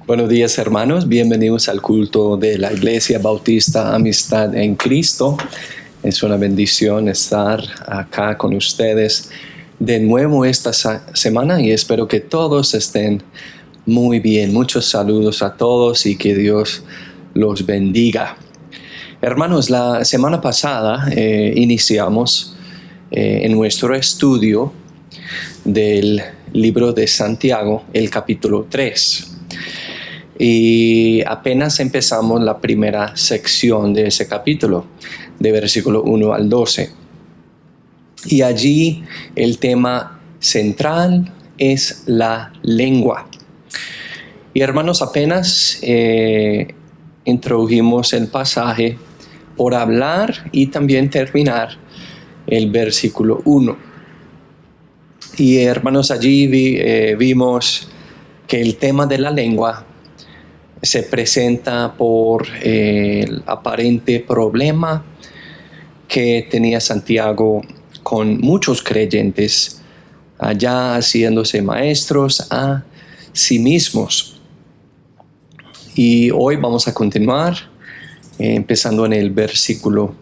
Buenos días, hermanos. Bienvenidos al culto de la Iglesia Bautista Amistad en Cristo. Es una bendición estar acá con ustedes de nuevo esta semana y espero que todos estén muy bien. Muchos saludos a todos y que Dios los bendiga. Hermanos, la semana pasada iniciamos en nuestro estudio del libro de Santiago, el capítulo 3. Y apenas empezamos la primera sección de ese capítulo, de versículo 1 al 12. Y allí el tema central es la lengua. Y hermanos, apenas introdujimos el pasaje por hablar y también terminar el versículo 1. Y hermanos, allí vimos que el tema de la lengua se presenta por el aparente problema que tenía Santiago con muchos creyentes allá haciéndose maestros a sí mismos. Y hoy vamos a continuar empezando en el versículo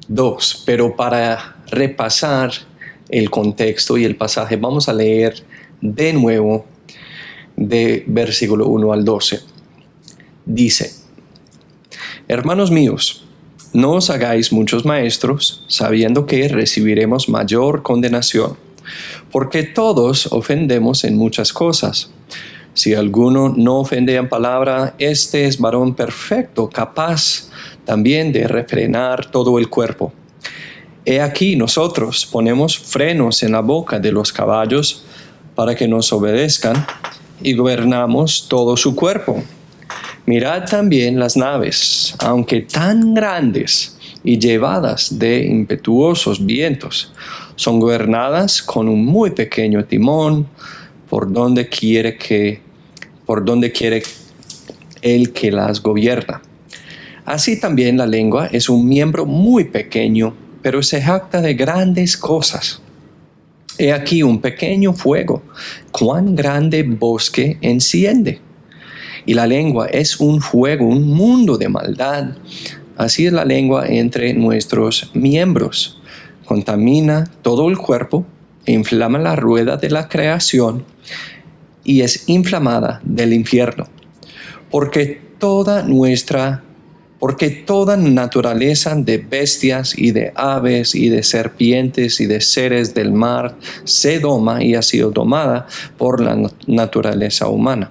2. Pero para repasar el contexto y el pasaje vamos a leer de nuevo de versículo 1 al 12. Dice: Hermanos míos, no os hagáis muchos maestros, sabiendo que recibiremos mayor condenación, porque todos ofendemos en muchas cosas. Si alguno no ofende en palabra, este es varón perfecto, capaz también de refrenar todo el cuerpo. He aquí nosotros ponemos frenos en la boca de los caballos para que nos obedezcan y gobernamos todo su cuerpo. Mirad también las naves, aunque tan grandes y llevadas de impetuosos vientos, son gobernadas con un muy pequeño timón por donde quiere el que las gobierna. Así también la lengua es un miembro muy pequeño, pero se jacta de grandes cosas. He aquí un pequeño fuego, cuán grande bosque enciende. Y la lengua es un fuego, un mundo de maldad. Así es la lengua entre nuestros miembros. Contamina todo el cuerpo, inflama la rueda de la creación y es inflamada del infierno. Porque toda naturaleza de bestias y de aves y de serpientes y de seres del mar se doma y ha sido domada por la naturaleza humana.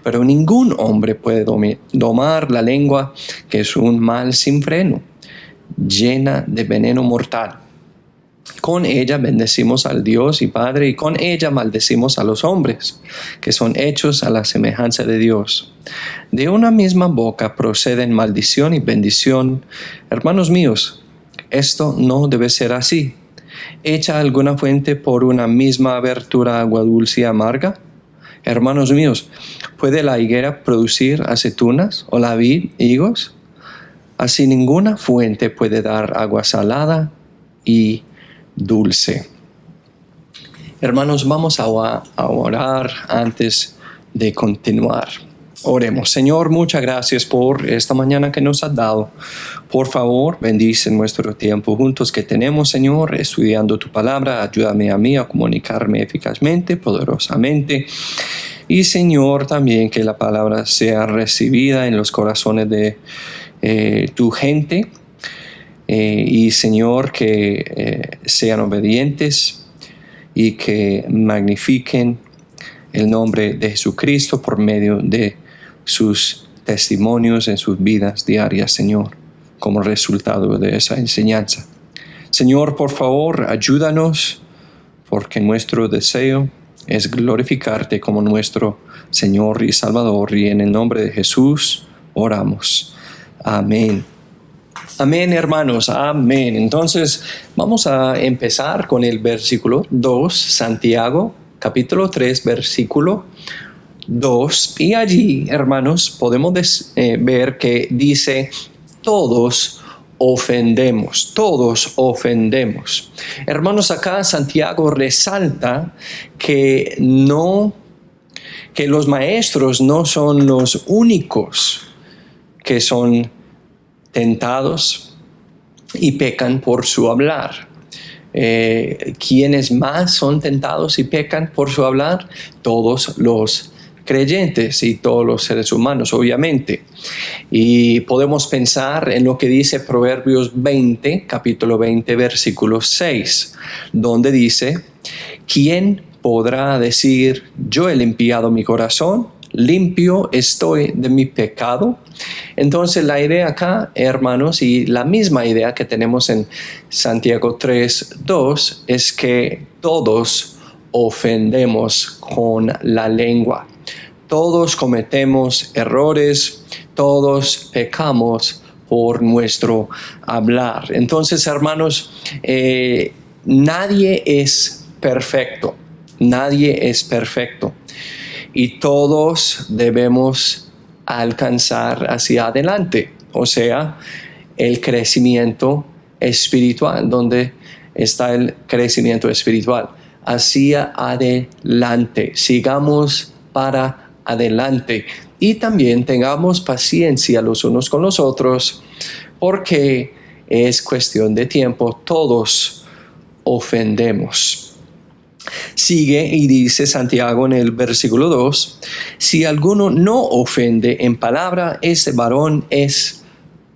Pero ningún hombre puede domar la lengua, que es un mal sin freno, llena de veneno mortal. Con ella bendecimos al Dios y Padre, y con ella maldecimos a los hombres, que son hechos a la semejanza de Dios. De una misma boca proceden maldición y bendición. Hermanos míos, esto no debe ser así. ¿Echa alguna fuente por una misma abertura agua dulce y amarga? Hermanos míos, ¿puede la higuera producir aceitunas o la vid higos? Así ninguna fuente puede dar agua salada y dulce. Hermanos, vamos a orar antes de continuar. Oremos. Señor, muchas gracias por esta mañana que nos has dado. Por favor, bendice nuestro tiempo juntos que tenemos, Señor, estudiando tu palabra. Ayúdame a mí a comunicarme eficazmente, poderosamente. Y, Señor, también que la palabra sea recibida en los corazones de tu gente. Y, Señor, que sean obedientes y que magnifiquen el nombre de Jesucristo por medio de sus testimonios en sus vidas diarias, Señor, como resultado de esa enseñanza. Señor, por favor, ayúdanos, porque nuestro deseo es glorificarte como nuestro Señor y Salvador, y en el nombre de Jesús oramos. Amén. Amén, hermanos, amén. Entonces, vamos a empezar con el versículo 2, Santiago, capítulo 3, versículo 2, y allí, hermanos, podemos ver que dice: todos ofendemos, todos ofendemos. Hermanos, acá Santiago resalta que no que los maestros no son los únicos que son tentados y pecan por su hablar. ¿Quiénes más son tentados y pecan por su hablar? Todos los creyentes y todos los seres humanos, obviamente. Y podemos pensar en lo que dice Proverbios 20, capítulo 20, versículo 6, donde dice: ¿quién podrá decir, yo he limpiado mi corazón, limpio estoy de mi pecado? Entonces la idea acá, hermanos, y la misma idea que tenemos en Santiago 3:2, es que todos ofendemos con la lengua. Todos cometemos errores, todos pecamos por nuestro hablar. Entonces, hermanos, nadie es perfecto. Nadie es perfecto. Y todos debemos alcanzar hacia adelante. O sea, el crecimiento espiritual. ¿Dónde está el crecimiento espiritual? Hacia adelante. Sigamos para adelante. Y también tengamos paciencia los unos con los otros, porque es cuestión de tiempo. Todos ofendemos. Sigue y dice Santiago en el versículo 2: si alguno no ofende en palabra, ese varón es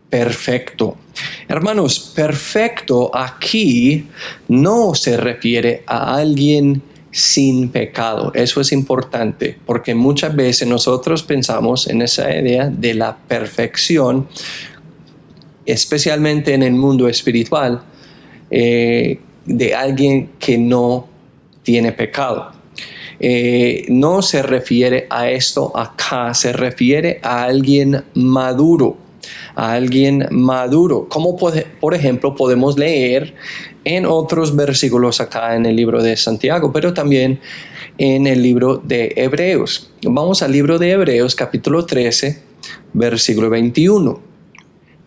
perfecto. Hermanos, perfecto aquí no se refiere a alguien sin pecado. Eso es importante, porque muchas veces nosotros pensamos en esa idea de la perfección, especialmente en el mundo espiritual, de alguien que no tiene pecado. No se refiere a esto acá, se refiere a alguien maduro, como por ejemplo podemos leer en otros versículos acá en el libro de Santiago, pero también en el libro de Hebreos. Vamos al libro de Hebreos, capítulo 13, versículo 21.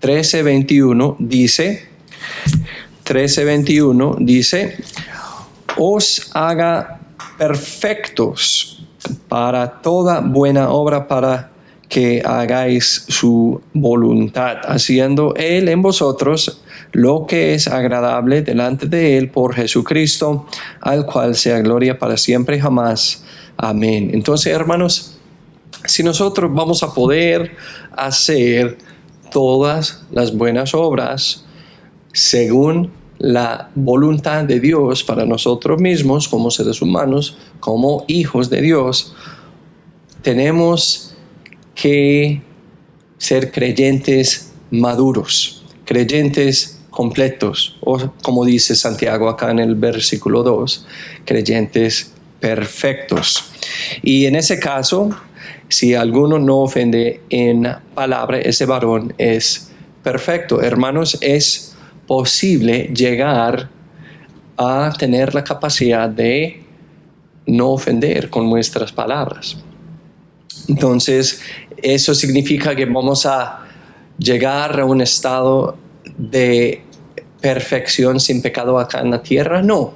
13:21 dice: os haga perfectos para toda buena obra, para que hagáis su voluntad, haciendo Él en vosotros lo que es agradable delante de Él por Jesucristo, al cual sea gloria para siempre y jamás. Amén. Entonces, hermanos, si nosotros vamos a poder hacer todas las buenas obras según la voluntad de Dios para nosotros mismos, como seres humanos, como hijos de Dios, tenemos que ser creyentes maduros, creyentes completos, o como dice Santiago acá en el versículo 2, creyentes perfectos. Y en ese caso, si alguno no ofende en palabra, ese varón es perfecto. Hermanos, es posible llegar a tener la capacidad de no ofender con nuestras palabras. Entonces, ¿eso significa que vamos a llegar a un estado de perfección sin pecado acá en la tierra? No.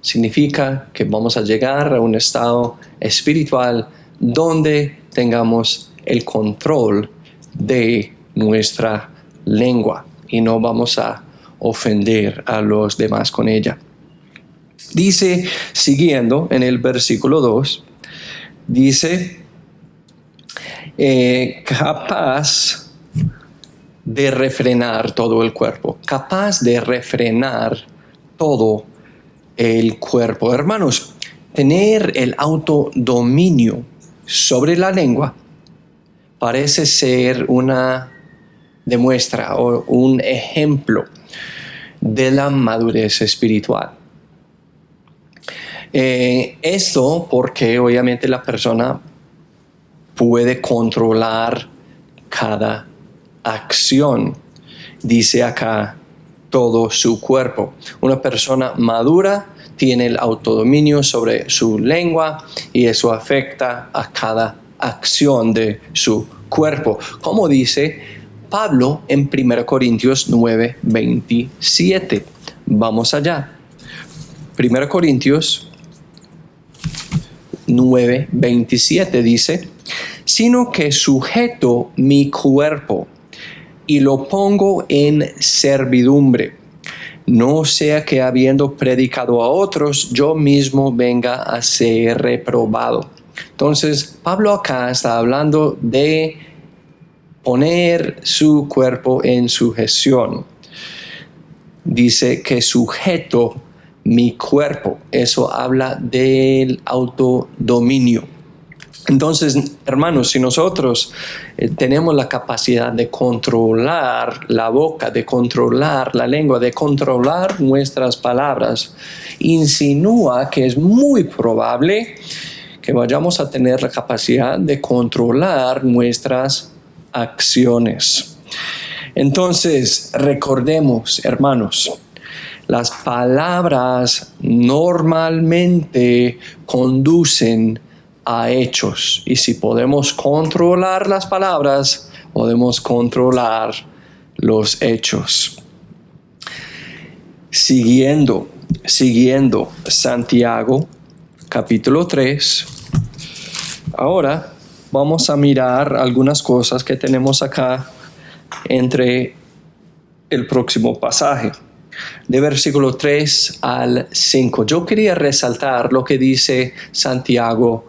Significa que vamos a llegar a un estado espiritual donde tengamos el control de nuestra lengua y no vamos a ofender a los demás con ella. Dice, siguiendo en el versículo 2, dice: capaz de refrenar todo el cuerpo. Capaz de refrenar todo el cuerpo. Hermanos, tener el autodominio sobre la lengua parece ser una demuestra o un ejemplo de la madurez espiritual. Esto porque obviamente la persona puede controlar cada acción. Dice acá, todo su cuerpo. Una persona madura tiene el autodominio sobre su lengua y eso afecta a cada acción de su cuerpo. Como dice Pablo en 1 Corintios 9:27. Vamos allá. 1 Corintios 9:27 dice, sino que sujeto mi cuerpo y lo pongo en servidumbre, no sea que habiendo predicado a otros, yo mismo venga a ser reprobado. Entonces, Pablo acá está hablando de poner su cuerpo en sujeción. Dice que sujeto mi cuerpo. Eso habla del autodominio. Entonces, hermanos, si nosotros tenemos la capacidad de controlar la boca, de controlar la lengua, de controlar nuestras palabras, insinúa que es muy probable que vayamos a tener la capacidad de controlar nuestras acciones. Entonces, recordemos, hermanos, las palabras normalmente conducen a hechos, y si podemos controlar las palabras, podemos controlar los hechos. Siguiendo Santiago, capítulo 3. Ahora vamos a mirar algunas cosas que tenemos acá entre el próximo pasaje, de versículo 3 al 5. Yo quería resaltar lo que dice Santiago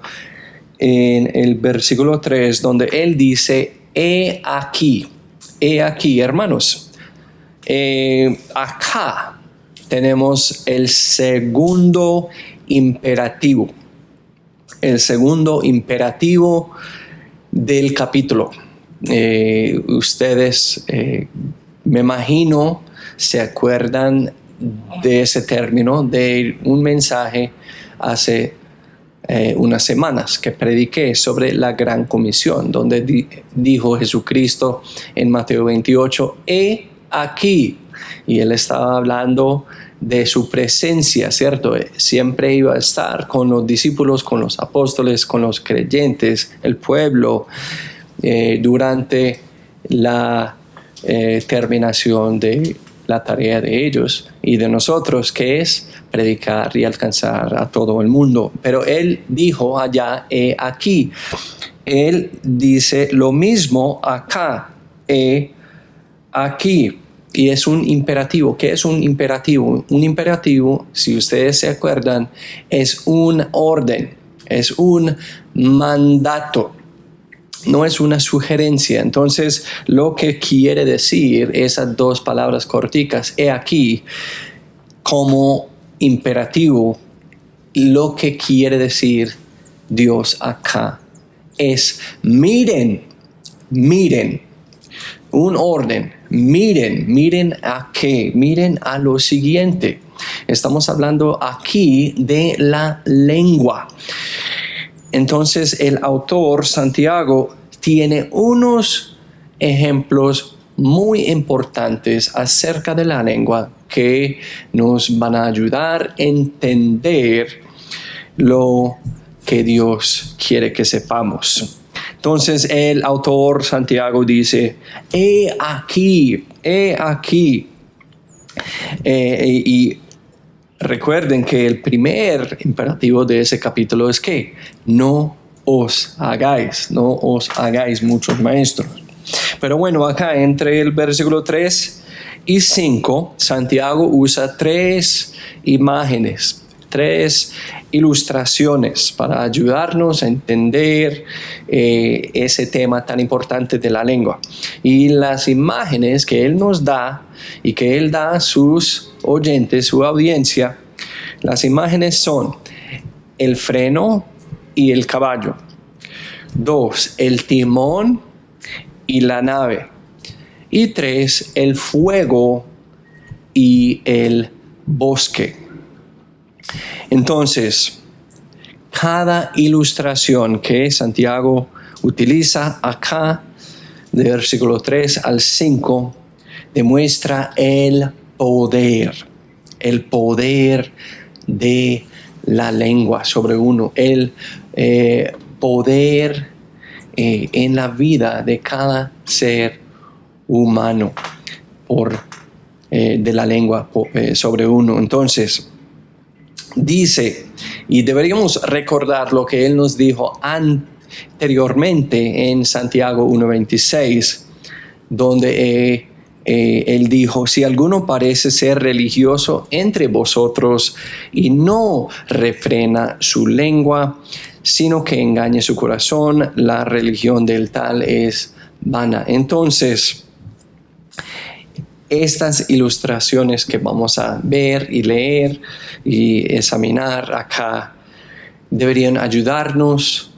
en el versículo 3, donde él dice, he aquí, hermanos. Acá tenemos el segundo imperativo del capítulo. Ustedes, me imagino, se acuerdan de ese término, de un mensaje hace unas semanas que prediqué sobre la Gran Comisión, donde dijo Jesucristo en Mateo 28, he aquí, y él estaba hablando de su presencia, ¿cierto? Siempre iba a estar con los discípulos, con los apóstoles, con los creyentes, el pueblo, durante la terminación de la tarea de ellos y de nosotros, que es predicar y alcanzar a todo el mundo. Pero él dijo allá, he aquí. Él dice lo mismo acá, he aquí. Y es un imperativo. ¿Qué es un imperativo? Un imperativo, si ustedes se acuerdan, es un orden, es un mandato. No es una sugerencia. Entonces, lo que quiere decir esas dos palabras corticas, he aquí, como imperativo, lo que quiere decir Dios acá es miren, un orden, miren a qué, miren a lo siguiente. Estamos hablando aquí de la lengua. Entonces el autor Santiago tiene unos ejemplos muy importantes acerca de la lengua que nos van a ayudar a entender lo que Dios quiere que sepamos. Entonces el autor Santiago dice, he aquí. Y recuerden que el primer imperativo de ese capítulo es que no os hagáis muchos maestros. Pero bueno, acá entre el versículo 3 y 5, Santiago usa tres imágenes, tres ilustraciones para ayudarnos a entender ese tema tan importante de la lengua. Y las imágenes que él nos da y que él da a sus oyentes, su audiencia, las imágenes son el freno y el caballo. 2, el timón y la nave. Y 3, el fuego y el bosque. Entonces, cada ilustración que Santiago utiliza acá, de versículo 3 al 5, demuestra el poder de la lengua sobre uno, el poder en la vida de cada ser humano de la lengua sobre uno. Entonces, dice Y deberíamos recordar lo que Él nos dijo anteriormente en Santiago 1:26, donde Él dijo: si alguno parece ser religioso entre vosotros y no refrena su lengua, sino que engañe su corazón, la religión del tal es vana. Entonces, estas ilustraciones que vamos a ver y leer y examinar acá deberían ayudarnos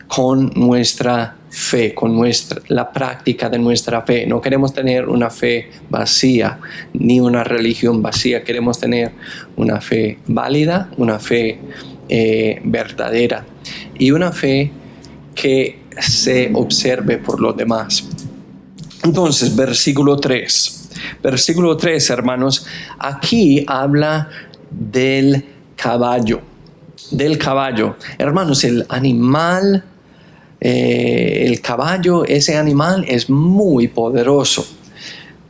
con nuestra fe, con la práctica de nuestra fe. No queremos tener una fe vacía ni una religión vacía. Queremos tener una fe válida, una fe verdadera y una fe que se observe por los demás. Entonces, versículo 3. Versículo 3, hermanos, aquí habla del caballo. Del caballo. Hermanos, el animal, el caballo, ese animal es muy poderoso.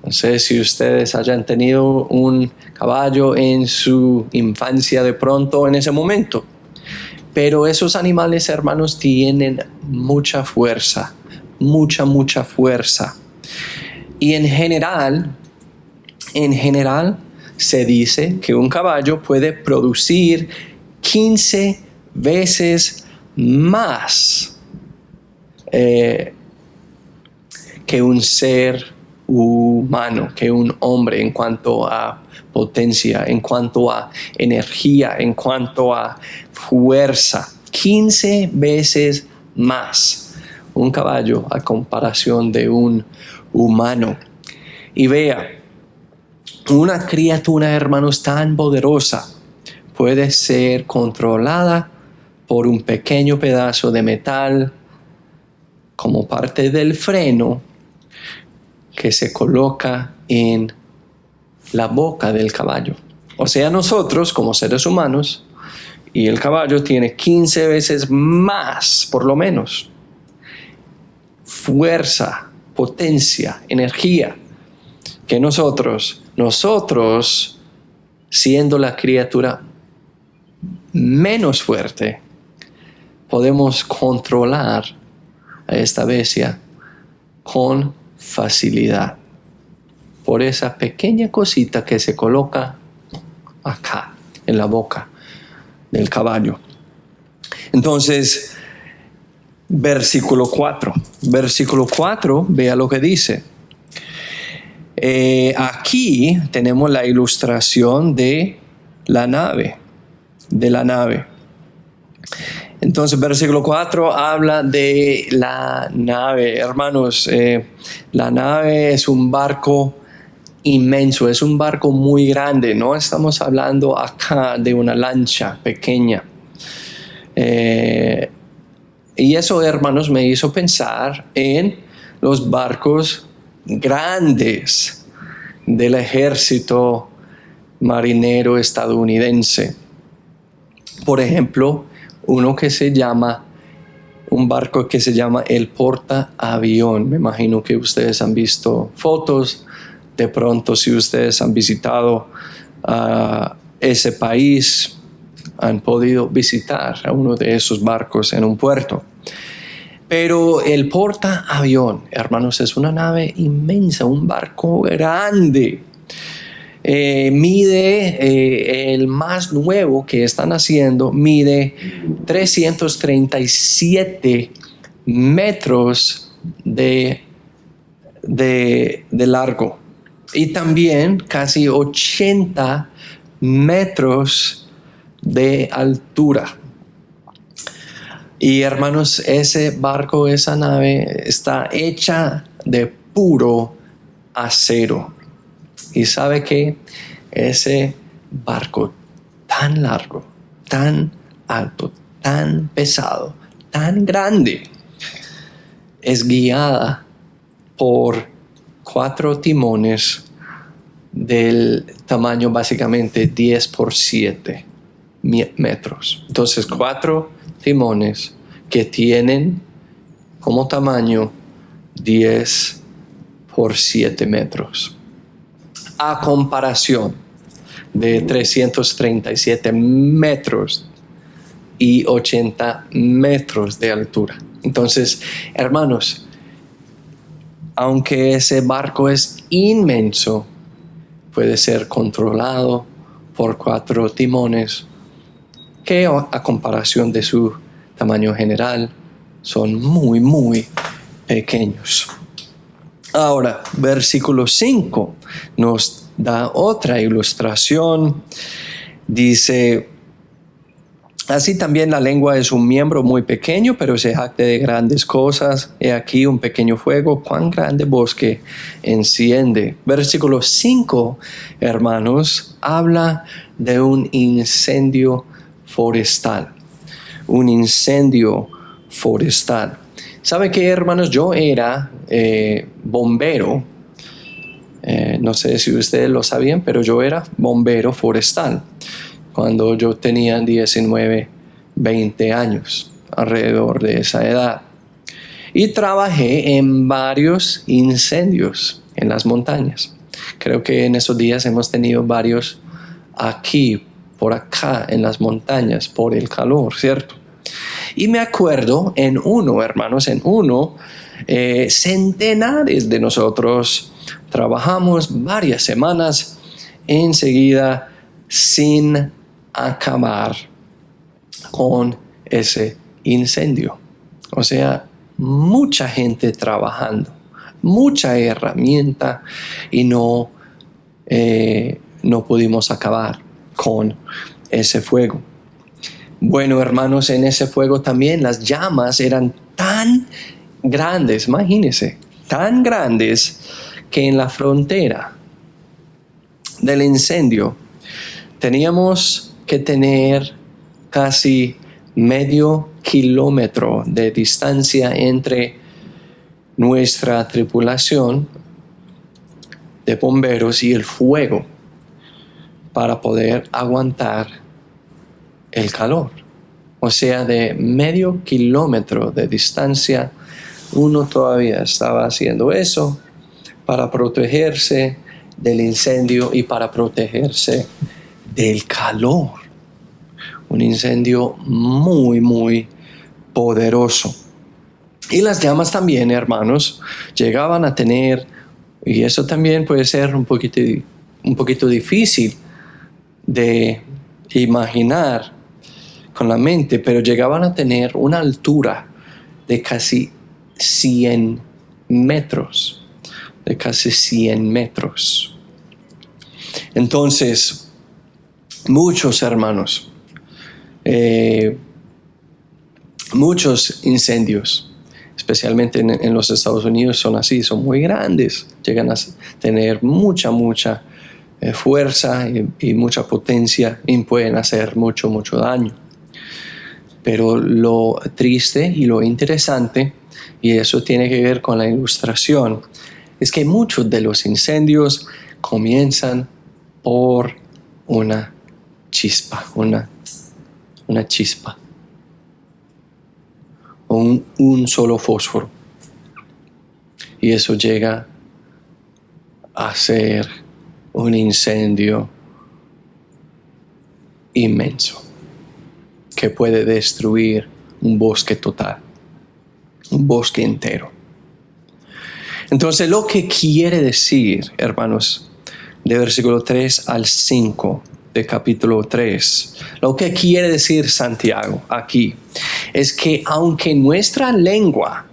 No sé si ustedes hayan tenido un caballo en su infancia de pronto en ese momento. Pero esos animales, hermanos, tienen mucha fuerza, mucha fuerza. Y en general, se dice que un caballo puede producir 15 veces más que un ser humano, que un hombre, en cuanto a potencia, en cuanto a energía, en cuanto a fuerza. 15 veces más un caballo a comparación de un humano. Y vea, una criatura, hermanos, tan poderosa puede ser controlada por un pequeño pedazo de metal como parte del freno que se coloca en la boca del caballo. O sea, nosotros como seres humanos, y el caballo tiene 15 veces más, por lo menos, fuerza, potencia, energía que nosotros. Nosotros, siendo la criatura menos fuerte, podemos controlar a esta bestia con facilidad por esa pequeña cosita que se coloca acá en la boca del caballo. Entonces, versículo 4, vea lo que dice. Aquí tenemos la ilustración de la nave. Entonces, versículo 4 habla de la nave. Hermanos, la nave es un barco inmenso, es un barco muy grande. No estamos hablando acá de una lancha pequeña. Y eso, hermanos, me hizo pensar en los barcos grandes del ejército marinero estadounidense. Por ejemplo, un barco que se llama el portaavión. Me imagino que ustedes han visto fotos. De pronto, si ustedes han visitado ese país, han podido visitar a uno de esos barcos en un puerto. Pero el portaavión, hermanos, es una nave inmensa, un barco grande. El más nuevo que están haciendo mide 337 metros de largo y también casi 80 metros de altura. Y hermanos, ese barco, esa nave está hecha de puro acero. Y sabe que ese barco tan largo, tan alto, tan pesado, tan grande, es guiada por 4 timones del tamaño básicamente 10 por 7 metros. Entonces 4 timones que tienen como tamaño 10 por 7 metros. A comparación de 337 metros y 80 metros de altura. Entonces, hermanos, aunque ese barco es inmenso, puede ser controlado por 4 timones que a comparación de su tamaño general son muy, muy pequeños. Ahora, versículo 5 nos da otra ilustración. Dice: así también la lengua es un miembro muy pequeño, pero se jacta de grandes cosas. He aquí un pequeño fuego, cuán grande bosque enciende. Versículo 5, hermanos, habla de un incendio forestal. Un incendio forestal. ¿Sabe qué, hermanos? Yo era bombero. No sé si ustedes lo sabían, pero yo era bombero forestal cuando yo tenía 19, 20 años, alrededor de esa edad. Y trabajé en varios incendios en las montañas. Creo que en esos días hemos tenido varios aquí, por acá, en las montañas, por el calor, ¿cierto? Y me acuerdo en uno, hermanos, centenares de nosotros trabajamos varias semanas enseguida sin acabar con ese incendio. O sea, mucha gente trabajando, mucha herramienta y no pudimos acabar con ese fuego. Bueno, hermanos, en ese fuego también las llamas eran tan grandes, imagínense, tan grandes que en la frontera del incendio teníamos que tener casi medio kilómetro de distancia entre nuestra tripulación de bomberos y el fuego para poder aguantar el calor. O sea, de medio kilómetro de distancia, uno todavía estaba haciendo eso para protegerse del incendio y para protegerse del calor. Un incendio muy, muy poderoso. Y las llamas también, hermanos, llegaban a tener, y eso también puede ser un poquito difícil de imaginar con la mente, pero llegaban a tener una altura de casi 100 metros. De casi 100 metros. Entonces, muchos hermanos, muchos incendios, especialmente en los Estados Unidos, son así, son muy grandes, llegan a tener mucha fuerza y mucha potencia y pueden hacer mucho daño. Pero lo triste y lo interesante, y eso tiene que ver con la ilustración, es que muchos de los incendios comienzan por una chispa, una chispa, o un solo fósforo. Y eso llega a ser un incendio inmenso que puede destruir un bosque total, un bosque entero. Entonces, lo que quiere decir, hermanos, de versículo 3 al 5 de capítulo 3, lo que quiere decir Santiago aquí es que aunque nuestra lengua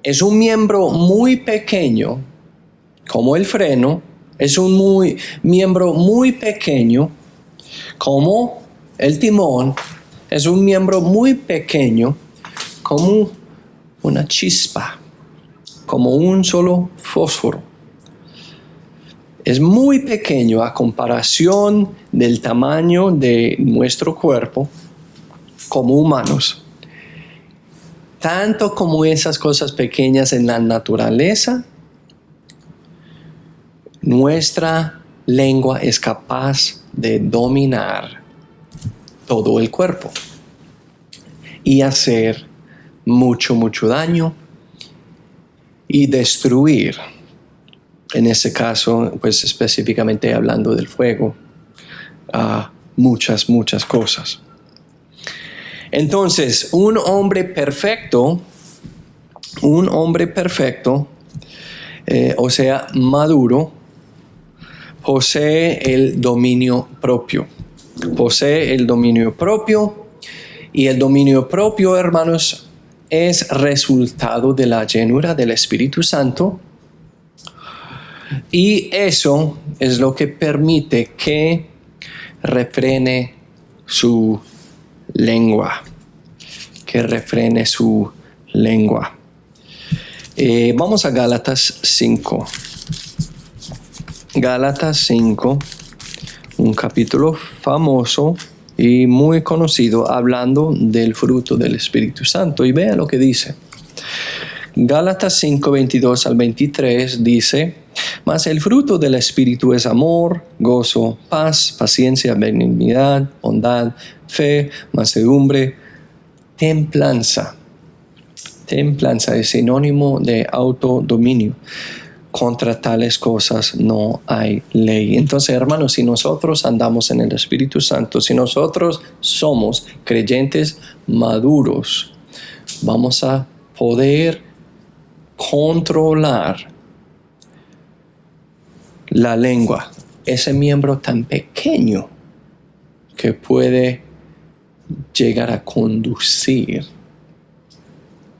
es un miembro muy pequeño, como el freno, es un miembro muy pequeño, como el timón, es un miembro muy pequeño, como una chispa, como un solo fósforo. Es muy pequeño a comparación del tamaño de nuestro cuerpo como humanos. Tanto como esas cosas pequeñas en la naturaleza, nuestra lengua es capaz de dominar todo el cuerpo y hacer mucho daño y destruir En ese caso, pues específicamente hablando del fuego, muchas cosas. Entonces, un hombre perfecto, o sea, maduro, posee el dominio propio. Y el dominio propio, hermanos, es resultado de la llenura del Espíritu Santo. Y eso es lo que permite que refrene su lengua. Vamos a Gálatas 5. Gálatas 5, un capítulo famoso y muy conocido, hablando del fruto del Espíritu Santo. Y vea lo que dice. Gálatas 5, 22 al 23 dice: mas el fruto del Espíritu es amor, gozo, paz, paciencia, benignidad, bondad, fe, mansedumbre, templanza. Templanza es sinónimo de autodominio. Contra tales cosas no hay ley. Entonces, hermanos, si nosotros andamos en el Espíritu Santo, si nosotros somos creyentes maduros, vamos a poder controlar la lengua, ese miembro tan pequeño que puede llegar a conducir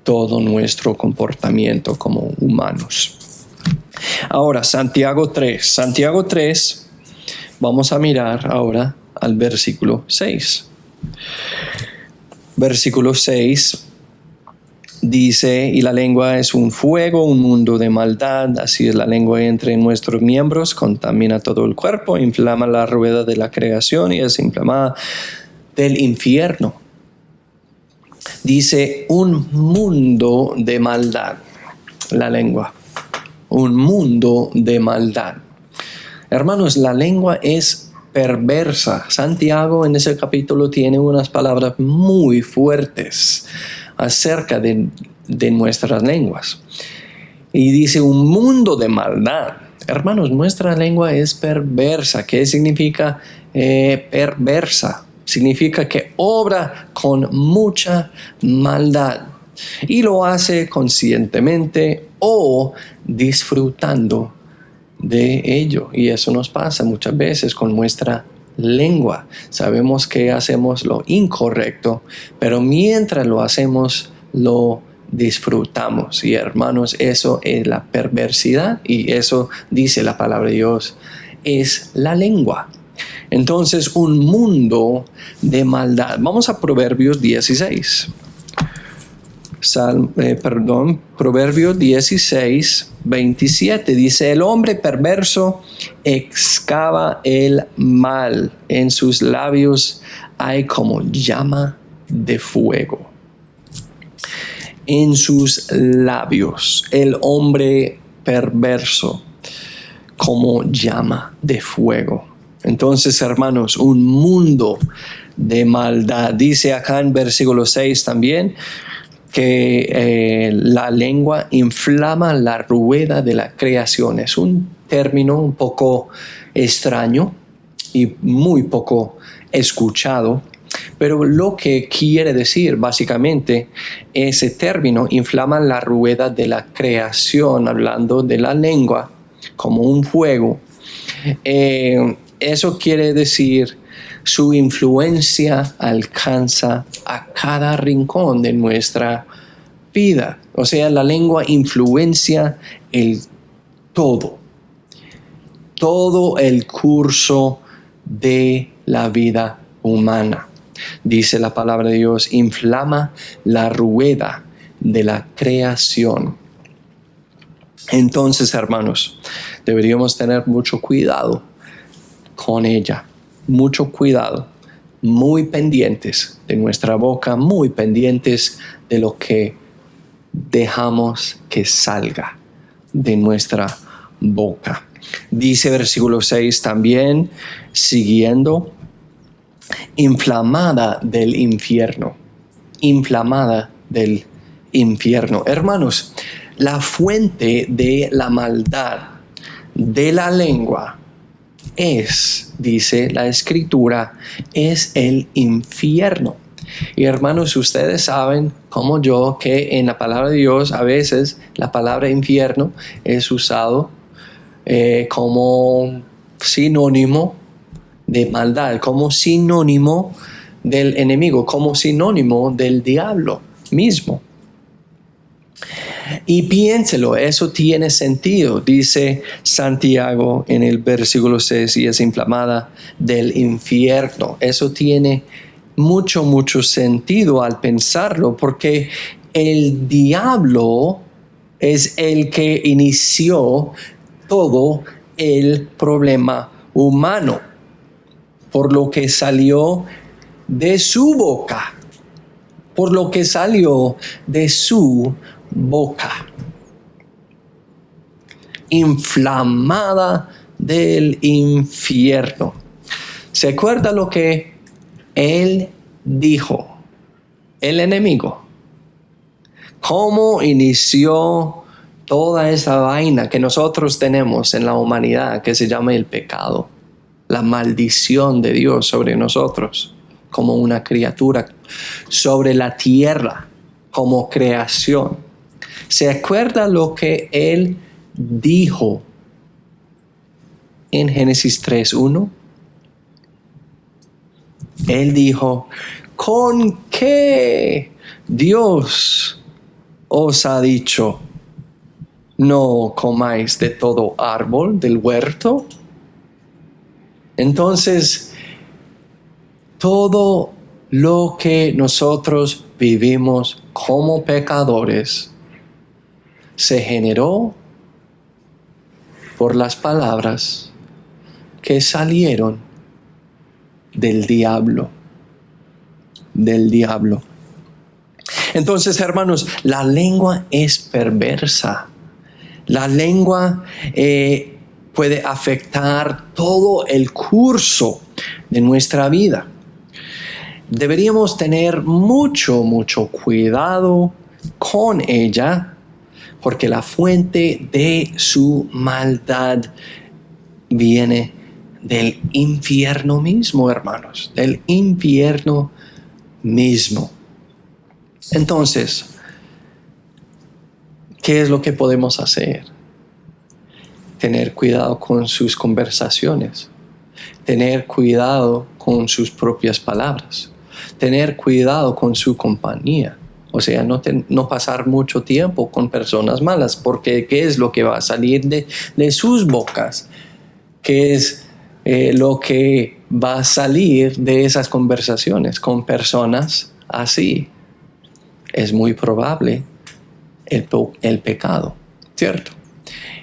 todo nuestro comportamiento como humanos. Ahora, Santiago 3, vamos a mirar ahora al versículo 6. Versículo 6 dice: y la lengua es un fuego, un mundo de maldad, así es la lengua entre nuestros miembros, contamina todo el cuerpo, inflama la rueda de la creación y es inflamada del infierno. Dice un mundo de maldad, la lengua. Un mundo de maldad. Hermanos, la lengua es perversa. Santiago en ese capítulo tiene unas palabras muy fuertes acerca de nuestras lenguas. Y dice un mundo de maldad. Hermanos, nuestra lengua es perversa. ¿Qué significa perversa? Significa que obra con mucha maldad. Y lo hace conscientemente o disfrutando de ello. Y eso nos pasa muchas veces con nuestra lengua. Sabemos que hacemos lo incorrecto, pero mientras lo hacemos, lo disfrutamos. Y hermanos, eso es la perversidad, y eso dice la palabra de Dios, es la lengua. Entonces, un mundo de maldad. Vamos a Proverbios 16. Proverbios 16, 27 dice: el hombre perverso excava el mal, en sus labios hay como llama de fuego. En sus labios, el hombre perverso como llama de fuego. Entonces, hermanos, un mundo de maldad. Dice acá en versículo 6 también que la lengua inflama la rueda de la creación. Es un término un poco extraño y muy poco escuchado, pero lo que quiere decir básicamente ese término, inflama la rueda de la creación, hablando de la lengua como un fuego. Eso quiere decir su influencia alcanza a cada rincón de nuestra vida. O sea, la lengua influencia todo el curso de la vida humana. Dice la palabra de Dios, inflama la rueda de la creación. Entonces, hermanos, deberíamos tener mucho cuidado con ella. Mucho cuidado, muy pendientes de nuestra boca, muy pendientes de lo que dejamos que salga de nuestra boca. Dice versículo 6 también, siguiendo, inflamada del infierno. Inflamada del infierno. Hermanos, la fuente de la maldad de la lengua es, dice la Escritura, es el infierno. Y hermanos, ustedes saben, como yo, que en la palabra de Dios a veces la palabra infierno es usado como sinónimo de maldad, como sinónimo del enemigo, como sinónimo del diablo mismo. Y piénselo, eso tiene sentido, dice Santiago en el versículo 6, y es inflamada del infierno. Eso tiene mucho sentido al pensarlo, porque el diablo es el que inició todo el problema humano, por lo que salió de su boca, por lo que salió de su boca, inflamada del infierno. ¿Se acuerda lo que él dijo? El enemigo. ¿Cómo inició toda esa vaina que nosotros tenemos en la humanidad que se llama el pecado? La maldición de Dios sobre nosotros como una criatura, sobre la tierra como creación. ¿Se acuerda lo que él dijo en Génesis 3:1? Él dijo: ¿con qué Dios os ha dicho, no comáis de todo árbol del huerto? Entonces, todo lo que nosotros vivimos como pecadores se generó por las palabras que salieron del diablo. Entonces, hermanos, la lengua es perversa. La lengua puede afectar todo el curso de nuestra vida. Deberíamos tener mucho cuidado con ella, porque la fuente de su maldad viene del infierno mismo, hermanos, del infierno mismo. Entonces, ¿qué es lo que podemos hacer? Tener cuidado con sus conversaciones, tener cuidado con sus propias palabras, tener cuidado con su compañía. O sea, no pasar mucho tiempo con personas malas, porque ¿qué es lo que va a salir de sus bocas? ¿Qué es lo que va a salir de esas conversaciones con personas así? Es muy probable el pecado, ¿cierto?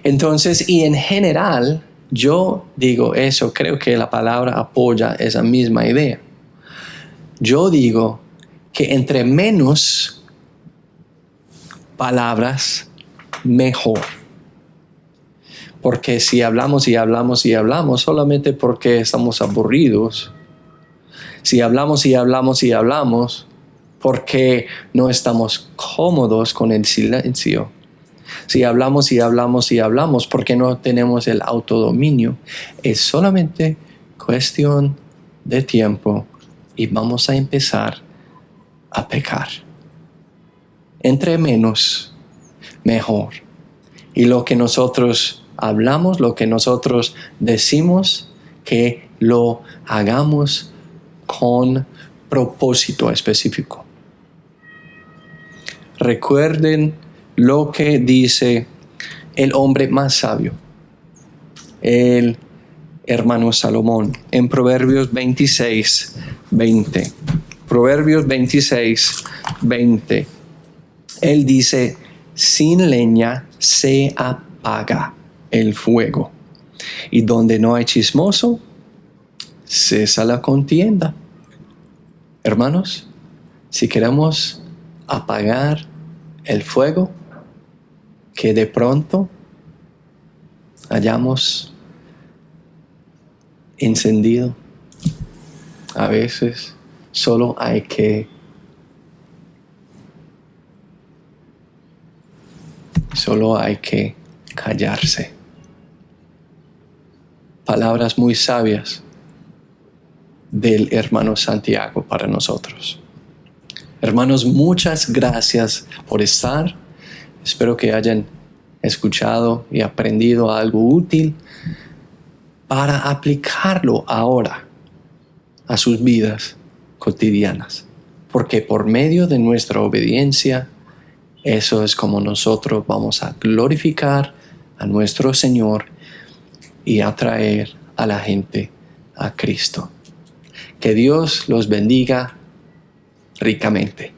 Entonces, y en general, yo digo eso, creo que la palabra apoya esa misma idea. Yo digo que entre menos palabras, mejor. Porque si hablamos y hablamos y hablamos solamente porque estamos aburridos, si hablamos y hablamos y hablamos porque no estamos cómodos con el silencio, si hablamos y hablamos y hablamos porque no tenemos el autodominio, es solamente cuestión de tiempo y vamos a empezar a pecar. Entre menos, mejor. Y lo que nosotros hablamos, lo que nosotros decimos, que lo hagamos con propósito específico. Recuerden lo que dice el hombre más sabio, el hermano Salomón, en Proverbios 26:20. Proverbios 26:20. Él dice: sin leña se apaga el fuego, y donde no hay chismoso, cesa la contienda. Hermanos, si queremos apagar el fuego, que de pronto hayamos encendido, a veces solo hay que callarse palabras muy sabias del hermano Santiago para nosotros. Hermanos, muchas gracias por estar. Espero que hayan escuchado y aprendido algo útil para aplicarlo ahora a sus vidas cotidianas. Porque por medio de nuestra obediencia, eso es como nosotros vamos a glorificar a nuestro Señor y atraer a la gente a Cristo. Que Dios los bendiga ricamente.